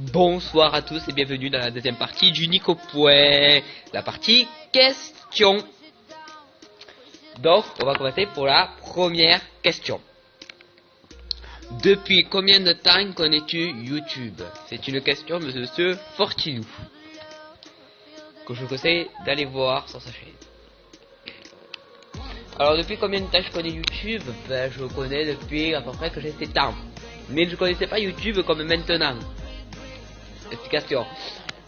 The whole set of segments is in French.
Bonsoir à tous et bienvenue dans la deuxième partie du Nico Point, la partie question. Donc, on va commencer pour la première question. Depuis combien de temps connais-tu YouTube? C'est une question de monsieur Fortinou, que je vous conseille d'aller voir sur sa chaîne. Alors, depuis combien de temps je connais YouTube? Ben, je connais depuis à peu près que j'ai 7 ans. Mais je connaissais pas YouTube comme maintenant. Explication.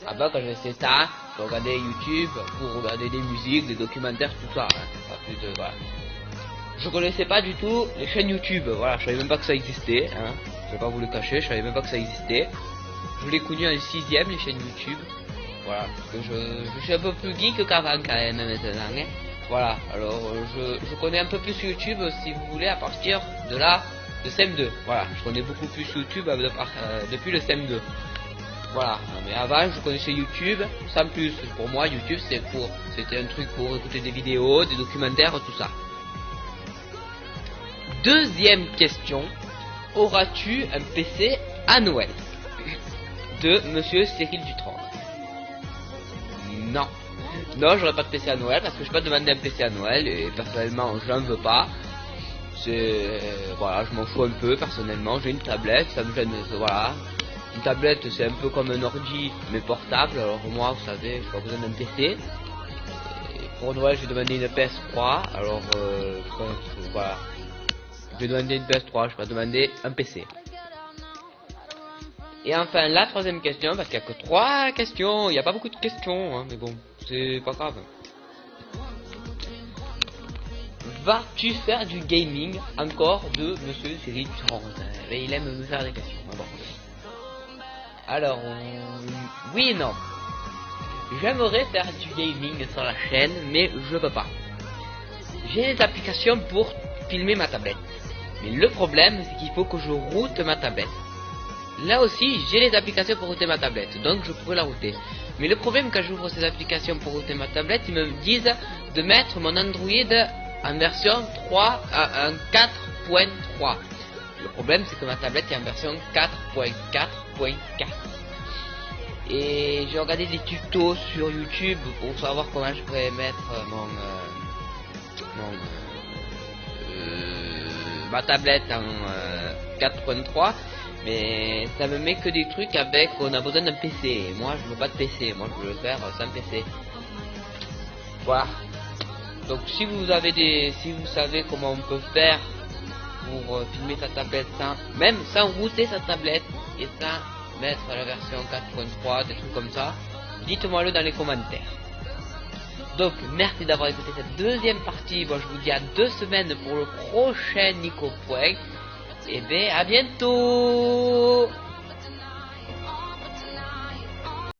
Avant, quand j'avais 7 ans, je regardais YouTube pour regarder des musiques, des documentaires, tout ça. Pas plus de, voilà. Je connaissais pas du tout les chaînes YouTube. Voilà, je savais même pas que ça existait. Hein. Je vais pas vous le cacher, je savais même pas que ça existait. Je l'ai connu en 6ème, les chaînes YouTube. Voilà, parce que je suis un peu plus geek qu'avant quand même maintenant. Hein. Voilà, alors je connais un peu plus YouTube si vous voulez à partir de là, de CM2. Voilà, je connais beaucoup plus YouTube depuis le CM2. Voilà, mais avant je connaissais YouTube sans plus. Pour moi YouTube c'était un truc pour écouter des vidéos, des documentaires, tout ça. Deuxième question, auras-tu un PC à Noël? De monsieur Cyril Dutron. Non. Non, j'aurais pas de PC à Noël parce que je peux pas demander un PC à Noël et personnellement j'en veux pas. C'est voilà, je m'en fous un peu personnellement, j'ai une tablette, ça me gêne, voilà. Une tablette c'est un peu comme un ordi mais portable, alors moi vous savez j'ai pas besoin d'un PC. Et pour Noël j'ai demandé une PS3, alors voilà. J'ai demandé une PS3, je vais pas demander un PC. Et enfin la troisième question, parce qu'il n'y a que 3 questions, il n'y a pas beaucoup de questions, hein, mais bon, c'est pas grave. Vas-tu faire du gaming encore de monsieur Cyril Dutron? Il aime me faire des questions. Bon. Alors, oui et non. J'aimerais faire du gaming sur la chaîne, mais je peux pas. J'ai des applications pour filmer ma tablette. Mais le problème, c'est qu'il faut que je route ma tablette. Là aussi, j'ai les applications pour router ma tablette, donc je pourrais la router. Mais le problème, quand j'ouvre ces applications pour router ma tablette, ils me disent de mettre mon Android en version 4.3. Le problème, c'est que ma tablette est en version 4.4.4. Et j'ai regardé des tutos sur YouTube pour savoir comment je pourrais mettre ma tablette en 4.3. Mais ça me met que des trucs avec on a besoin d'un PC. Et moi je veux pas de PC, moi je veux le faire sans PC. Voilà. Donc si vous savez comment on peut faire pour filmer sa tablette même sans router sa tablette et sans mettre la version 4.3, des trucs comme ça, dites-moi le dans les commentaires. Donc merci d'avoir écouté cette deuxième partie. Bon, je vous dis à 2 semaines pour le prochain Nico Point. Et bien à bientôt.